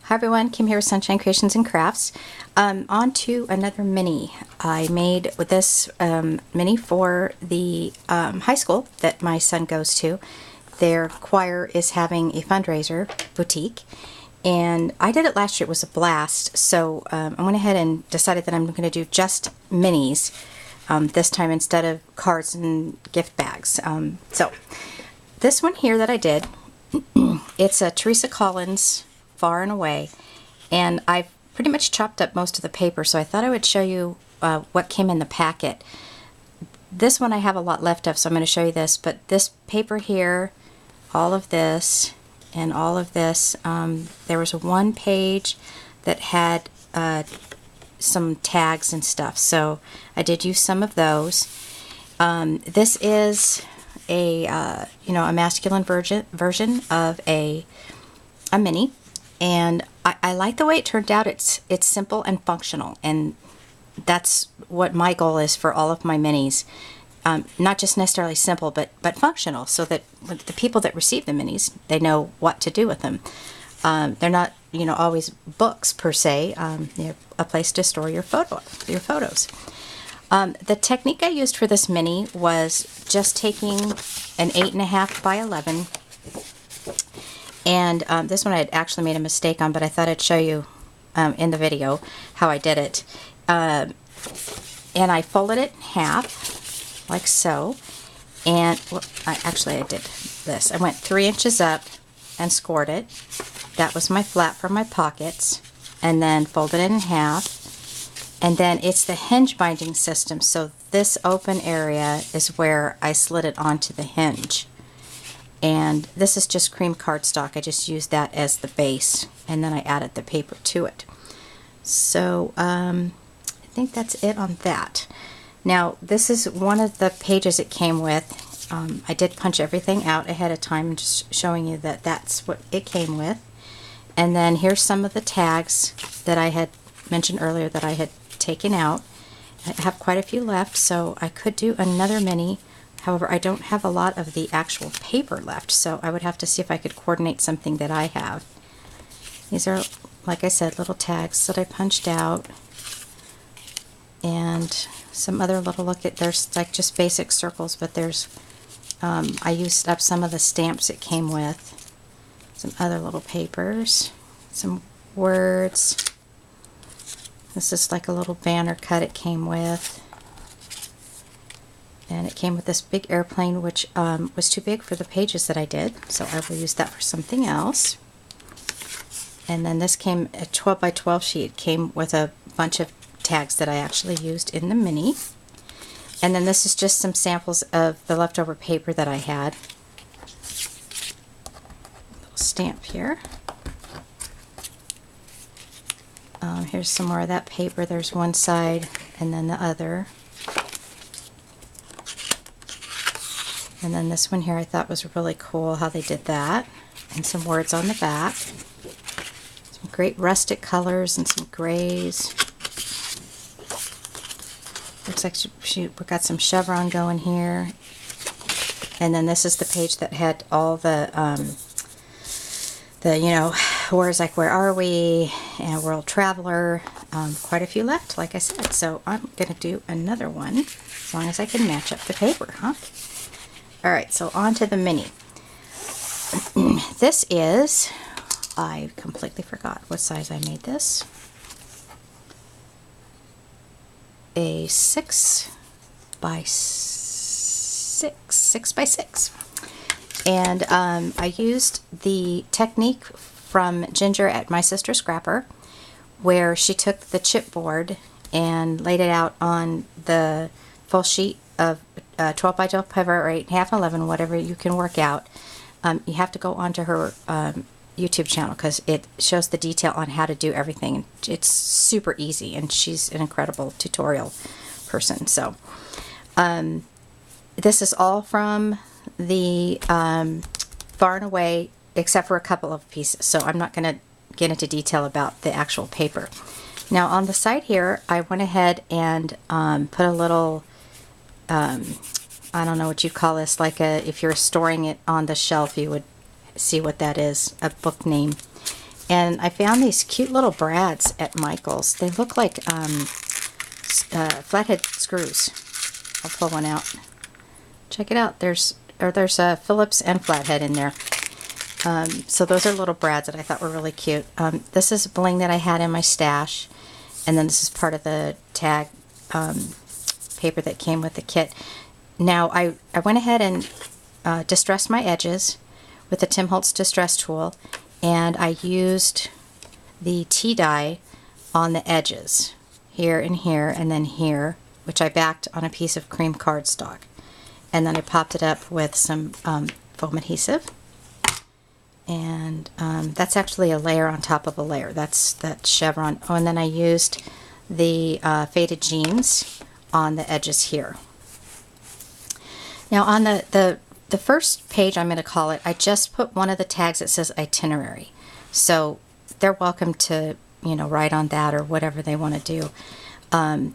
Hi everyone, Kim here with Sunshine Creations and Crafts. On to another mini. I made with this mini for the high school that my son goes to. Their choir is having a fundraiser boutique, and I did it last year. It was a blast, so I went ahead and decided that I'm going to do just minis this time instead of cards and gift bags. So this one here that I did, it's a Teresa Collins Far and Away, and I've pretty much chopped up most of the paper, so I thought I would show you what came in the packet. This one I have a lot left of, so I'm going to show you this, but this paper here, all of this, and all of this, there was one page that had some tags and stuff, so I did use some of those. This is a a masculine version of a mini, and I like the way it turned out. It's simple and functional, and that's what my goal is for all of my minis. Not just necessarily simple, but functional, so that the people that receive the minis, they know what to do with them. They're not always books per se. They're a place to store your photos. The technique I used for this mini was just taking an 8.5 by 11. And this one I had actually made a mistake on, but I thought I'd show you in the video how I did it. And I folded it in half, like so. And I did this. I went 3 inches up and scored it. That was my flap for my pockets. And then folded it in half. And then it's the hinge binding system. So this open area is where I slid it onto the hinge. And this is just cream cardstock. I just used that as the base, and then I added the paper to it. So I think that's it on that. Now this is one of the pages it came with. I did punch everything out ahead of time, just showing you that that's what it came with. And then here's some of the tags that I had mentioned earlier that I had taken out. I have quite a few left, so I could do another mini. However, I don't have a lot of the actual paper left, so I would have to see if I could coordinate something that I have. These are, like I said, little tags that I punched out, and some other little there's like just basic circles, but there's I used up some of the stamps it came with, some other little papers, some words. This is like a little banner cut it came with. And it came with this big airplane, which was too big for the pages that I did, so I will use that for something else. And then this came a 12 by 12 sheet. It came with a bunch of tags that I actually used in the mini. And then this is just some samples of the leftover paper that I had. Little stamp here. Here's some more of that paper. There's one side and then the other. And then this one here I thought was really cool how they did that. And some words on the back. Some great rustic colors and some grays. Looks like we got some chevron going here. And then this is the page that had all the words like where are we and world traveler. Quite a few left, like I said. So I'm going to do another one as long as I can match up the paper, huh? Alright, so on to the mini. This is, I completely forgot what size I made this. A 6 by 6. And I used the technique from Ginger at My Sister Scrapper, where she took the chipboard and laid it out on the full sheet of 12 by 12 paper, or 8.5 and 11, whatever you can work out. You have to go onto her YouTube channel because it shows the detail on how to do everything. It's super easy, and she's an incredible tutorial person. So this is all from the Far and Away, except for a couple of pieces. So I'm not going to get into detail about the actual paper. Now on the side here, I went ahead and put a little I don't know what you'd call this, like if you're storing it on the shelf, you would see what that is, a book name. And I found these cute little brads at Michael's. They look like flathead screws. I'll pull one out. Check it out. There's a Phillips and flathead in there. So those are little brads that I thought were really cute. This is bling that I had in my stash, and then this is part of the tag paper that came with the kit. Now I went ahead and distressed my edges with the Tim Holtz Distress tool, and I used the tea dye on the edges, here and here and then here, which I backed on a piece of cream cardstock. And then I popped it up with some foam adhesive. And that's actually a layer on top of a layer. That's that chevron. Oh, and then I used the faded jeans on the edges here. Now on the first page, I'm going to call it, I just put one of the tags that says itinerary. So they're welcome to, you know, write on that or whatever they want to do.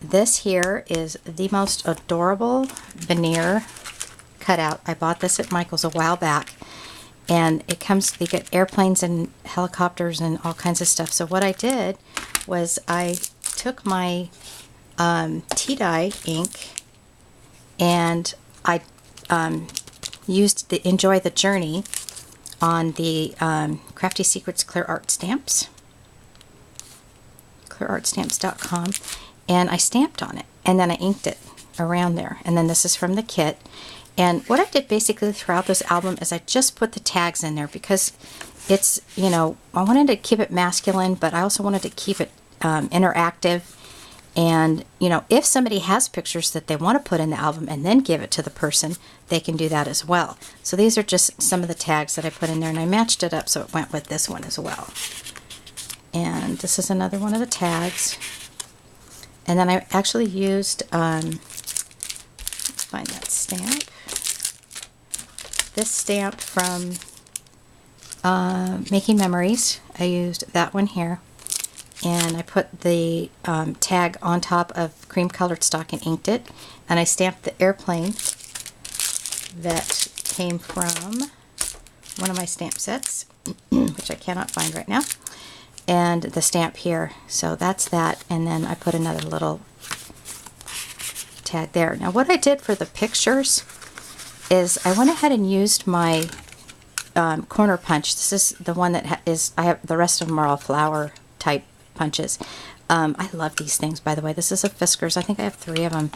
This here is the most adorable veneer cutout. I bought this at Michael's a while back. And it comes, you get airplanes and helicopters and all kinds of stuff. So what I did was I took my tea dye ink and I used the Enjoy the Journey on the Crafty Secrets Clear Art Stamps, clearartstamps.com, and I stamped on it, and then I inked it around there. And then this is from the kit. And what I did basically throughout this album is I just put the tags in there because it's, you know, I wanted to keep it masculine, but I also wanted to keep it interactive. And, you know, if somebody has pictures that they want to put in the album and then give it to the person, they can do that as well. So these are just some of the tags that I put in there, and I matched it up so it went with this one as well. And this is another one of the tags. And then I actually used, let's find that stamp. This stamp from Making Memories. I used that one here. And I put the tag on top of cream colored stock and inked it. And I stamped the airplane that came from one of my stamp sets, which I cannot find right now. And the stamp here. So that's that. And then I put another little tag there. Now what I did for the pictures is I went ahead and used my corner punch. This is the one that I have, the rest of them are all flower type punches. I love these things, by the way. This is a Fiskars. I think I have 3 of them.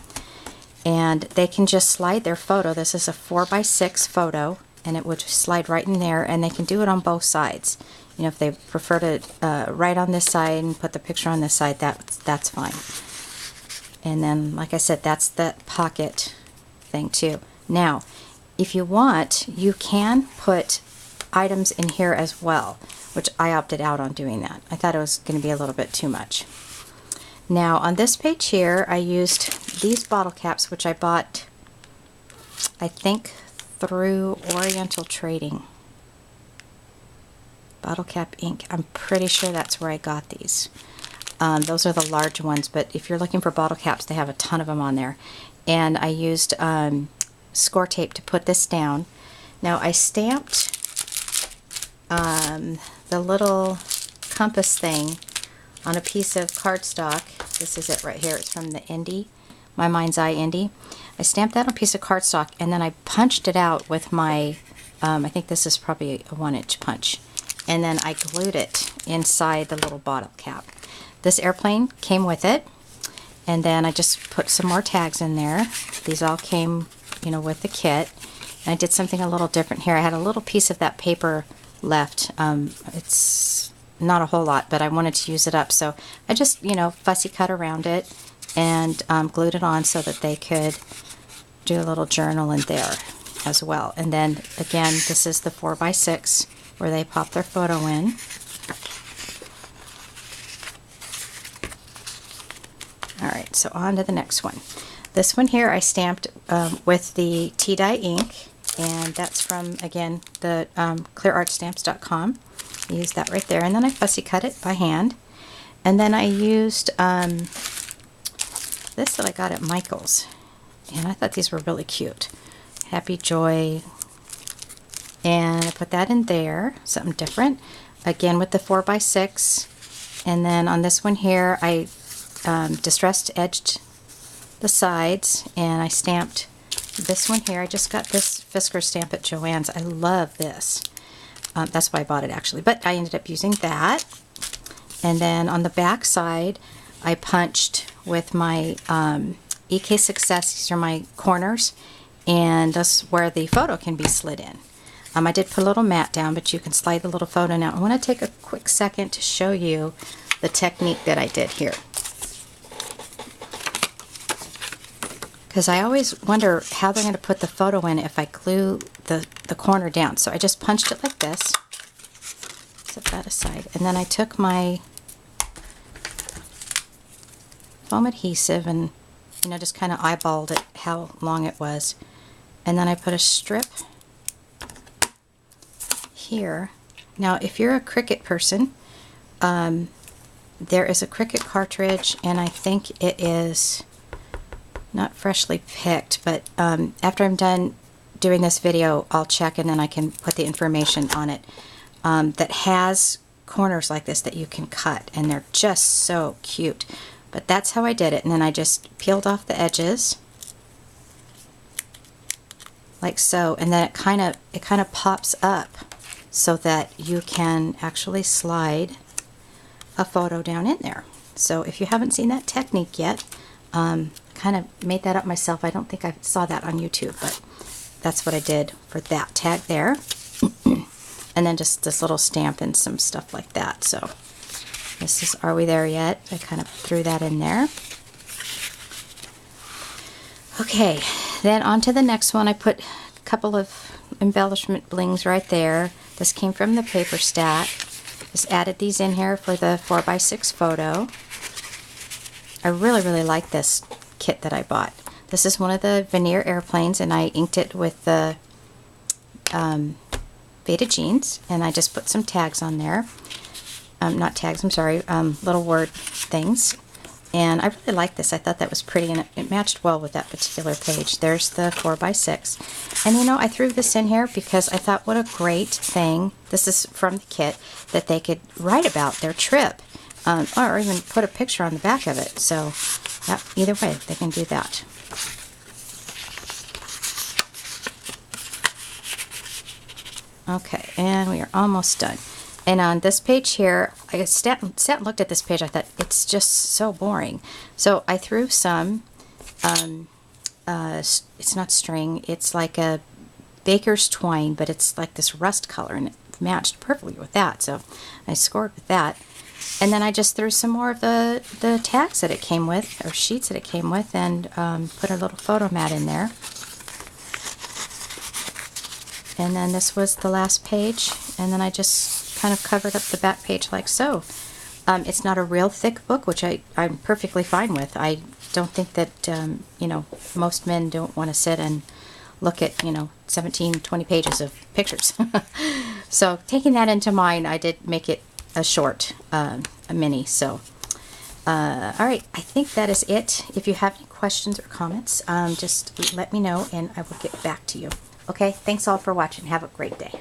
And they can just slide their photo. This is a 4x6 photo, and it would slide right in there, and they can do it on both sides. You know, if they prefer to write on this side and put the picture on this side, that's fine. And then, like I said, that's the pocket thing too. Now, if you want, you can put items in here as well, which I opted out on doing that. I thought it was going to be a little bit too much. Now, on this page here, I used these bottle caps, which I bought, I think, through Oriental Trading. Bottle cap ink. I'm pretty sure that's where I got these. Those are the large ones, but if you're looking for bottle caps, they have a ton of them on there. And I used score tape to put this down. Now I stamped the little compass thing on a piece of cardstock. This is it right here. It's from the Indie, My Mind's Eye Indie. I stamped that on a piece of cardstock, and then I punched it out with my, I think this is probably a 1-inch punch. And then I glued it inside the little bottle cap. This airplane came with it, and then I just put some more tags in there. These all came, you know, with the kit. And I did something a little different here. I had a little piece of that paper left. It's not a whole lot, but I wanted to use it up, so I just, you know, fussy cut around it and glued it on so that they could do a little journal in there as well. And then again, this is the 4x6 where they pop their photo in. Alright, so on to the next one. This one here I stamped with the tea dye ink, and that's from, again, the clearartstamps.com. I used that right there, and then I fussy cut it by hand. And then I used this that I got at Michael's, and I thought these were really cute. Happy Joy, and I put that in there, something different. again with the 4x6, and then on this one here I distressed edged the sides, and I stamped this one here. I just got this Fisker stamp at Joann's. I love this. That's why I bought it actually, but I ended up using that. And then on the back side I punched with my EK Success. These are my corners, and that's where the photo can be slid in. I did put a little mat down, but you can slide the little photo now. I want to take a quick second to show you the technique that I did here, because I always wonder how they're going to put the photo in if I glue the corner down. So I just punched it like this, set that aside, and then I took my foam adhesive and, you know, just kind of eyeballed it how long it was, and then I put a strip here. Now if you're a Cricut person, there is a Cricut cartridge, and I think it is not freshly picked, but after I'm done doing this video I'll check, and then I can put the information on it, that has corners like this that you can cut, and they're just so cute. But that's how I did it, and then I just peeled off the edges like so, and then it kind of pops up so that you can actually slide a photo down in there. So if you haven't seen that technique yet, kind of made that up myself. I don't think I saw that on YouTube, but that's what I did for that tag there. And then just this little stamp and some stuff like that. So this is Are We There Yet? I kind of threw that in there. Okay, then on to the next one. I put a couple of embellishment blings right there. This came from the paper stack. Just added these in here for the 4x6 photo. I really like this kit that I bought. This is one of the veneer airplanes, and I inked it with the Beta Jeans, and I just put some tags on there. Not tags, I'm sorry, little word things. And I really like this. I thought that was pretty, and it matched well with that particular page. There's the 4x6. And you know, I threw this in here because I thought what a great thing, this is from the kit, that they could write about their trip, or even put a picture on the back of it. So yeah, either way, they can do that. Okay, and we are almost done. And on this page here, I sat and looked at this page. I thought, it's just so boring. So I threw some, it's not string, it's like a baker's twine, but it's like this rust color, and it matched perfectly with that. So I scored with that. And then I just threw some more of the tags that it came with, or sheets that it came with, and put a little photo mat in there. And then this was the last page, and then I just kind of covered up the back page like so. It's not a real thick book, which I'm perfectly fine with. I don't think that, you know, most men don't want to sit and look at, you know, 17, 20 pages of pictures. So taking that into mind, I did make it a short, a mini. So, alright, I think that is it. If you have any questions or comments, just let me know and I will get back to you. Okay, thanks all for watching. Have a great day.